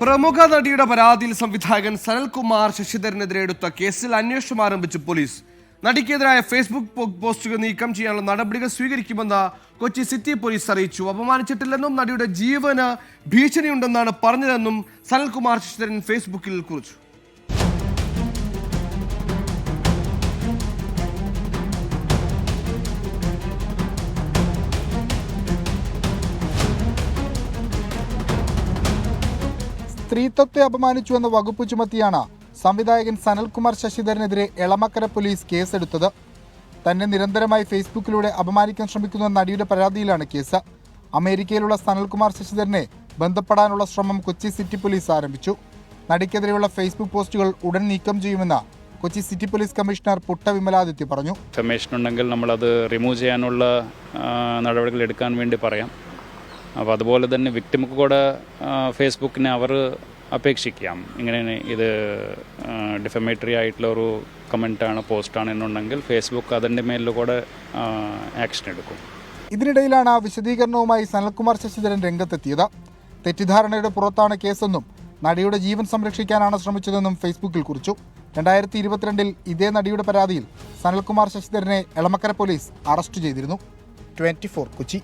പ്രമുഖ നടിയുടെ പരാതിയിൽ സംവിധായകൻ സനൽകുമാർ ശശിധരനെതിരെ എടുത്ത കേസിൽ അന്വേഷണം ആരംഭിച്ചു പോലീസ്. നടിക്കെതിരായ ഫേസ്ബുക്ക് പോസ്റ്റുകൾ നീക്കം ചെയ്യാനുള്ള നടപടികൾ സ്വീകരിക്കുമെന്ന് കൊച്ചി സിറ്റി പോലീസ് അറിയിച്ചു. അപമാനിച്ചിട്ടില്ലെന്നും നടിയുടെ ജീവന് ഭീഷണിയുണ്ടെന്നാണ് പറഞ്ഞതെന്നും സനൽകുമാർ ശശിധരൻ ഫേസ്ബുക്കിൽ കുറിച്ചു. സ്ത്രീത്വത്തെ അപമാനിച്ചുവെന്ന വകുപ്പ് ചുമത്തിയാണ് സംവിധായകൻ സനൽകുമാർ ശശിധരനെതിരെ എളമക്കര പോലീസ് കേസെടുത്തത്. തന്നെ നിരന്തരമായി ഫേസ്ബുക്കിലൂടെ അപമാനിക്കാൻ ശ്രമിക്കുന്ന നടിയുടെ പരാതിയിലാണ് കേസ്. അമേരിക്കയിലുള്ള സനൽകുമാർ ശശിധരനെ ബന്ധപ്പെടാനുള്ള ശ്രമം കൊച്ചി സിറ്റി പോലീസ് ആരംഭിച്ചു. നടിക്കെതിരെയുള്ള ഫേസ്ബുക്ക് പോസ്റ്റുകൾ ഉടൻ നീക്കം ചെയ്യുമെന്ന് Kochi city police commissioner Putta Vimaladitya പറഞ്ഞു. ഇൻഫർമേഷൻ ഉണ്ടെങ്കിൽ നമ്മളത് റിമൂവ് ചെയ്യാനുള്ള നടപടികൾ എടുക്കാൻ വേണ്ടി പറയാം. അപ്പോൾ അതുപോലെ തന്നെ വിക്ടിമുക്ക് കൂടെ ഫേസ്ബുക്കിനെ അവർ അപേക്ഷിക്കാം. ഇങ്ങനെ ഇത് ഡിഫമേറ്ററി ആയിട്ടുള്ള ഒരു കമൻറ്റാണ്, പോസ്റ്റാണ് എന്നുണ്ടെങ്കിൽ ഫേസ്ബുക്ക് അതിൻ്റെ മേലിൽ കൂടെ ആക്ഷൻ എടുക്കും. ഇതിനിടയിലാണ് വിശദീകരണവുമായി സനൽകുമാർ ശശിധരൻ രംഗത്തെത്തിയത്. തെറ്റിദ്ധാരണയുടെ പുറത്താണ് കേസെന്നും നടിയുടെ ജീവൻ സംരക്ഷിക്കാനാണ് ശ്രമിച്ചതെന്നും ഫേസ്ബുക്കിൽ കുറിച്ചു. 2022 ഇതേ നടിയുടെ പരാതിയിൽ സനൽകുമാർ ശശിധരനെ എളമക്കര പോലീസ് അറസ്റ്റ് ചെയ്തിരുന്നു. 24 കൊച്ചി.